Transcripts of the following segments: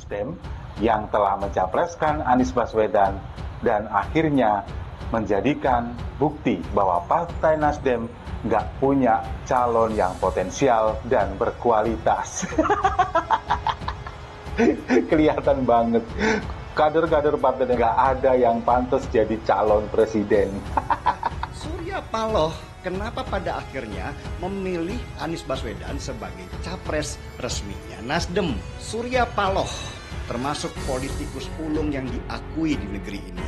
Nasdem yang telah mencapreskan Anies Baswedan dan akhirnya menjadikan bukti bahwa Partai Nasdem nggak punya calon yang potensial dan berkualitas. Kelihatan banget kader-kader partai nggak ada yang pantas jadi calon presiden. Surya Paloh kenapa pada akhirnya memilih Anies Baswedan sebagai capres resminya Nasdem? Surya Paloh termasuk politikus ulung yang diakui di negeri ini.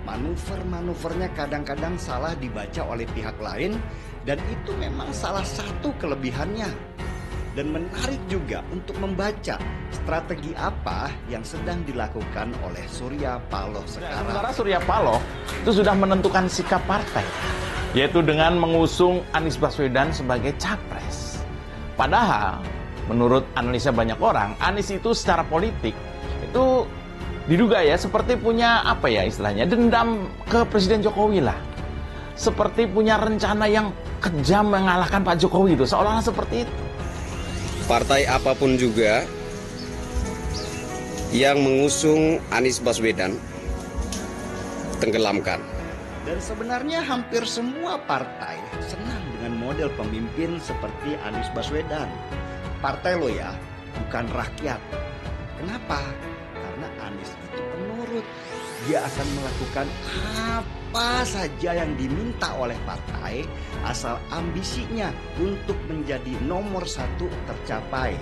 Manuver-manuvernya kadang-kadang salah dibaca oleh pihak lain dan itu memang salah satu kelebihannya. Dan menarik juga untuk membaca strategi apa yang sedang dilakukan oleh Surya Paloh sekarang. Sementara Surya Paloh itu sudah menentukan sikap partai, yaitu dengan mengusung Anies Baswedan sebagai capres. Padahal menurut analisa banyak orang, Anies itu secara politik itu diduga ya seperti punya apa ya istilahnya dendam ke Presiden Jokowi lah. Seperti punya rencana yang kejam mengalahkan Pak Jokowi itu, seolah-olah seperti itu. Partai apapun juga yang mengusung Anies Baswedan tenggelamkan. Dan sebenarnya hampir semua partai senang dengan model pemimpin seperti Anies Baswedan. Partai lo ya, bukan rakyat. Kenapa? Karena Anies itu penurut. Dia akan melakukan apa saja yang diminta oleh partai asal ambisinya untuk menjadi nomor satu tercapai.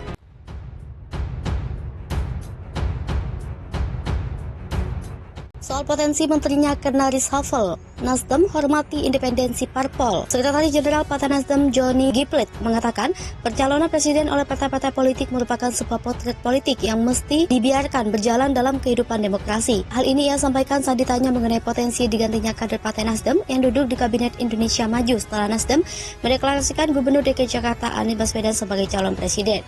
Soal potensi menterinya kena reshuffle, Nasdem hormati independensi parpol. Sekretaris Jenderal Partai Nasdem Johnny G. Plate mengatakan pencalonan presiden oleh partai-partai politik merupakan sebuah potret politik yang mesti dibiarkan berjalan dalam kehidupan demokrasi. Hal ini ia sampaikan saat ditanya mengenai potensi digantinya kader Partai Nasdem yang duduk di Kabinet Indonesia Maju setelah Nasdem mendeklarasikan Gubernur DKI Jakarta Anies Baswedan sebagai calon presiden.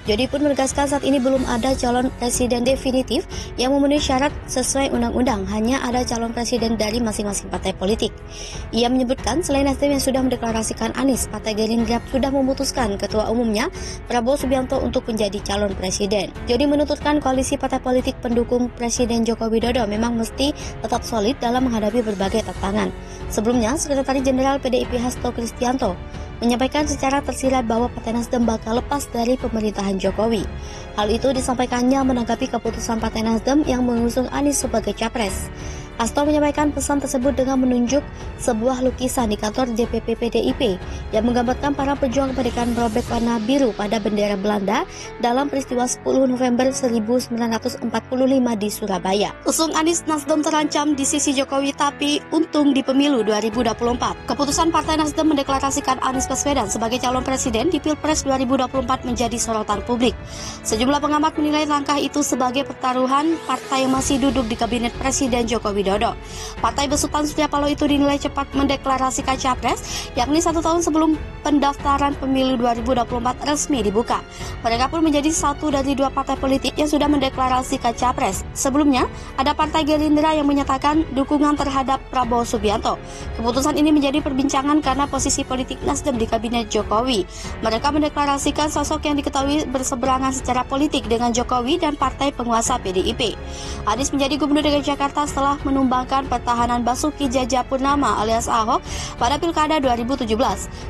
Johnny pun menegaskan saat ini belum ada calon presiden definitif yang memenuhi syarat sesuai undang-undang. Hanya ada calon presiden dari masing-masing partai politik. Ia menyebutkan selain Nasdem yang sudah mendeklarasikan Anies, Partai Gerindra sudah memutuskan ketua umumnya Prabowo Subianto untuk menjadi calon presiden. Jadi menuturkan koalisi partai politik pendukung Presiden Joko Widodo memang mesti tetap solid dalam menghadapi berbagai tantangan. Sebelumnya, Sekretaris Jenderal PDIP Hasto Kristianto menyampaikan secara tersirat bahwa Partai Nasdem bakal lepas dari pemerintahan Jokowi. Hal itu disampaikannya menanggapi keputusan Partai Nasdem yang mengusung Anies sebagai capres. Hasto menyampaikan pesan tersebut dengan menunjuk sebuah lukisan di kantor DPP PDIP yang menggambarkan para pejuang kemerdekaan robek warna biru pada bendera Belanda dalam peristiwa 10 November 1945 di Surabaya. Usung Anies, Nasdem terancam di sisi Jokowi tapi untung di pemilu 2024. Keputusan Partai Nasdem mendeklarasikan Anies Baswedan sebagai calon presiden di Pilpres 2024 menjadi sorotan publik. Sejumlah pengamat menilai langkah itu sebagai pertaruhan partai yang masih duduk di Kabinet Presiden Joko Widodo. Partai besutan Surya Paloh itu dinilai cepat mendeklarasikan capres, yakni 1 tahun sebelum pendaftaran pemilu 2024 resmi dibuka. Mereka pun menjadi satu dari 2 partai politik yang sudah mendeklarasikan capres. Sebelumnya, ada Partai Gerindra yang menyatakan dukungan terhadap Prabowo Subianto. Keputusan ini menjadi perbincangan karena posisi politik Nasdem di Kabinet Jokowi. Mereka mendeklarasikan sosok yang diketahui berseberangan secara politik dengan Jokowi dan partai penguasa PDIP. Anies menjadi Gubernur DKI Jakarta setelah menumbangkan pertahanan Basuki Cahayapurnama alias Ahok pada Pilkada 2017.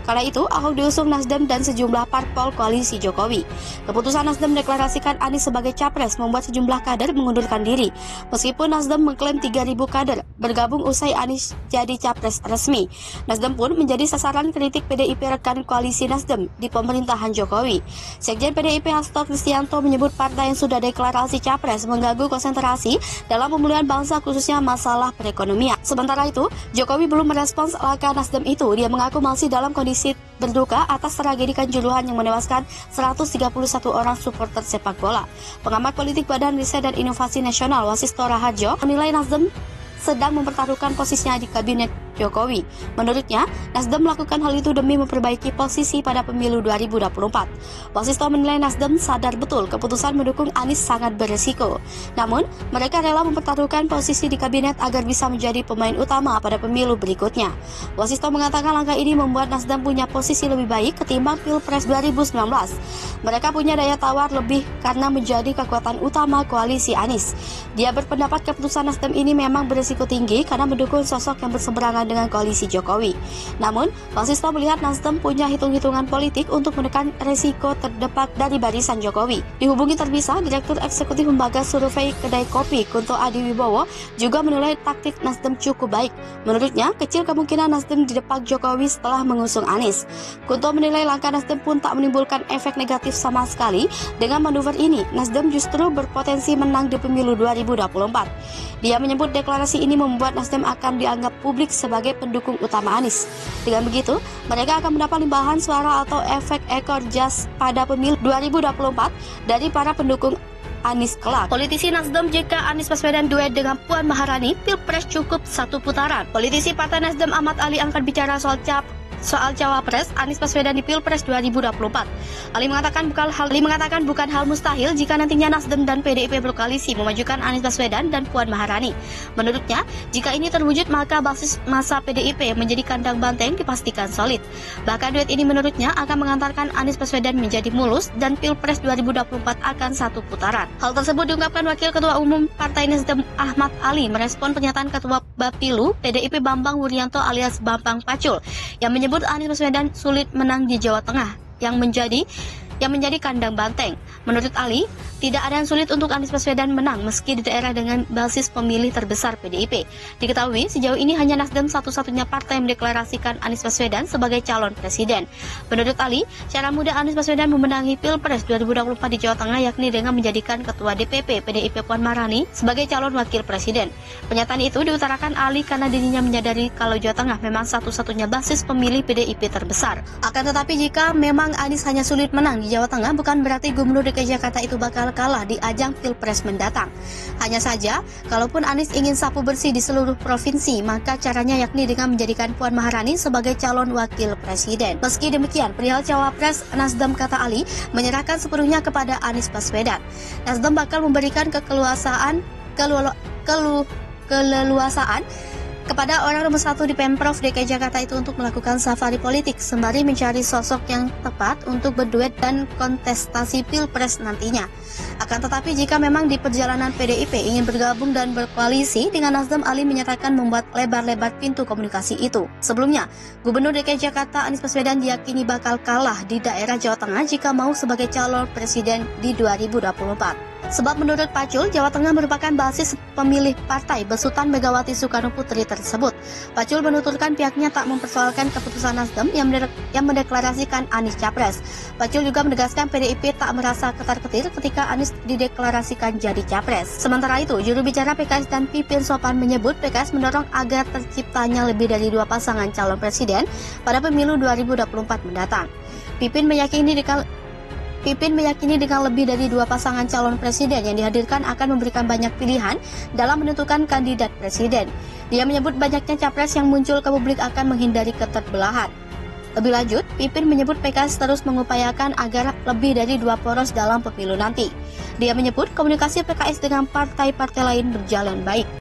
Kala itu, Ahok diusung Nasdem dan sejumlah parpol koalisi Jokowi. Keputusan Nasdem mendeklarasikan Anies sebagai capres membuat sejumlah kader mengundurkan diri. Meskipun Nasdem mengklaim 3.000 kader bergabung usai Anies jadi capres resmi. Nasdem pun menjadi sasaran kritik PDIP rekan koalisi Nasdem di pemerintahan Jokowi. Sekjen PDIP Hasto Kristianto menyebut partai yang sudah deklarasi capres mengganggu konsentrasi dalam pemulihan bangsa khususnya masalah perekonomian. Sementara itu, Jokowi belum merespons langkah Nasdem itu. Dia mengaku masih dalam kondisi berduka atas tragedi Kanjuruhan yang menewaskan 131 orang supporter sepak bola. Pengamat politik Badan Riset dan Inovasi Nasional Wasisto Raharjo menilai Nasdem sedang mempertaruhkan posisinya di Kabinet Jokowi. Menurutnya, Nasdem melakukan hal itu demi memperbaiki posisi pada pemilu 2024. Wasisto menilai Nasdem sadar betul keputusan mendukung Anies sangat beresiko. Namun, mereka rela mempertaruhkan posisi di kabinet agar bisa menjadi pemain utama pada pemilu berikutnya. Wasisto mengatakan langkah ini membuat Nasdem punya posisi lebih baik ketimbang Pilpres 2019. Mereka punya daya tawar lebih karena menjadi kekuatan utama koalisi Anies. Dia berpendapat keputusan Nasdem ini memang berisiko tinggi karena mendukung sosok yang berseberangan dengan koalisi Jokowi. Namun, Wasisto melihat Nasdem punya hitung-hitungan politik untuk menekan resiko terdepak dari barisan Jokowi. Dihubungi terpisah, Direktur Eksekutif Lembaga Survei Kedai Kopi Kunto Adi Wibowo juga menilai taktik Nasdem cukup baik. Menurutnya, kecil kemungkinan Nasdem didepak Jokowi setelah mengusung Anies. Kunto menilai langkah Nasdem pun tak menimbulkan efek negatif sama sekali. Dengan manuver ini, Nasdem justru berpotensi menang di pemilu 2024. Dia menyebut deklarasi ini membuat Nasdem akan dianggap publik sebagai pendukung utama Anies. Dengan begitu, mereka akan mendapat limpahan suara atau efek ekor jas pada pemilu 2024 dari para pendukung Anies kelak. Politisi Nasdem jika Anies Baswedan duet dengan Puan Maharani, Pilpres cukup satu putaran. Politisi Partai Nasdem Ahmad Ali angkat bicara soal cawapres Anies Baswedan di Pilpres 2024. Ali mengatakan bukan hal mustahil jika nantinya Nasdem dan PDIP berkoalisi memajukan Anies Baswedan dan Puan Maharani. Menurutnya, jika ini terwujud maka basis masa PDIP menjadi kandang banteng dipastikan solid. Bahkan duet ini menurutnya akan mengantarkan Anies Baswedan menjadi mulus dan Pilpres 2024 akan satu putaran. Hal tersebut diungkapkan Wakil Ketua Umum Partai Nasdem Ahmad Ali merespon pernyataan Ketua Bapilu PDIP Bambang Wuryanto alias Bambang Pacul yang menyebut Anies Baswedan sulit menang di Jawa Tengah yang menjadi kandang banteng. Menurut Ali, tidak ada yang sulit untuk Anies Baswedan menang meski di daerah dengan basis pemilih terbesar PDIP. Diketahui sejauh ini hanya Nasdem satu-satunya partai yang mendeklarasikan Anies Baswedan sebagai calon presiden. Menurut Ali, cara mudah Anies Baswedan memenangi Pilpres 2024 di Jawa Tengah yakni dengan menjadikan Ketua DPP PDIP Puan Maharani sebagai calon wakil presiden. Pernyataan itu diutarakan Ali karena dirinya menyadari kalau Jawa Tengah memang satu-satunya basis pemilih PDIP terbesar. Akan tetapi jika memang Anies hanya sulit menang di Jawa Tengah, bukan berarti Gubernur DKI Jakarta itu bakal kalah di ajang Pilpres mendatang. Hanya saja, kalaupun Anies ingin sapu bersih di seluruh provinsi, maka caranya yakni dengan menjadikan Puan Maharani sebagai calon wakil presiden. Meski demikian, perihal cawapres, Nasdem kata Ali menyerahkan sepenuhnya kepada Anies Baswedan. Nasdem bakal memberikan keleluasaan kepada orang nomor 1 di Pemprov DKI Jakarta itu untuk melakukan safari politik sembari mencari sosok yang tepat untuk berduet dan kontestasi Pilpres nantinya. Akan tetapi jika memang di perjalanan PDIP ingin bergabung dan berkoalisi dengan Nasdem, Ali menyatakan membuat lebar-lebar pintu komunikasi itu. Sebelumnya, Gubernur DKI Jakarta Anies Baswedan diyakini bakal kalah di daerah Jawa Tengah jika mau sebagai calon presiden di 2024. Sebab menurut Pacul, Jawa Tengah merupakan basis pemilih partai besutan Megawati Soekarno Putri tersebut. Pacul menuturkan pihaknya tak mempersoalkan keputusan Nasdem yang mendeklarasikan Anies capres. Pacul juga menegaskan PDIP tak merasa ketar-ketir ketika Anies dideklarasikan jadi capres. Sementara itu, juru bicara PKS dan Pipin Sopan menyebut PKS mendorong agar terciptanya lebih dari 2 pasangan calon presiden pada pemilu 2024 mendatang. Pipin meyakini dengan lebih dari 2 pasangan calon presiden yang dihadirkan akan memberikan banyak pilihan dalam menentukan kandidat presiden. Dia menyebut banyaknya capres yang muncul ke publik akan menghindari keterbelahan. Lebih lanjut, Pipin menyebut PKS terus mengupayakan agar lebih dari 2 poros dalam pemilu nanti. Dia menyebut komunikasi PKS dengan partai-partai lain berjalan baik.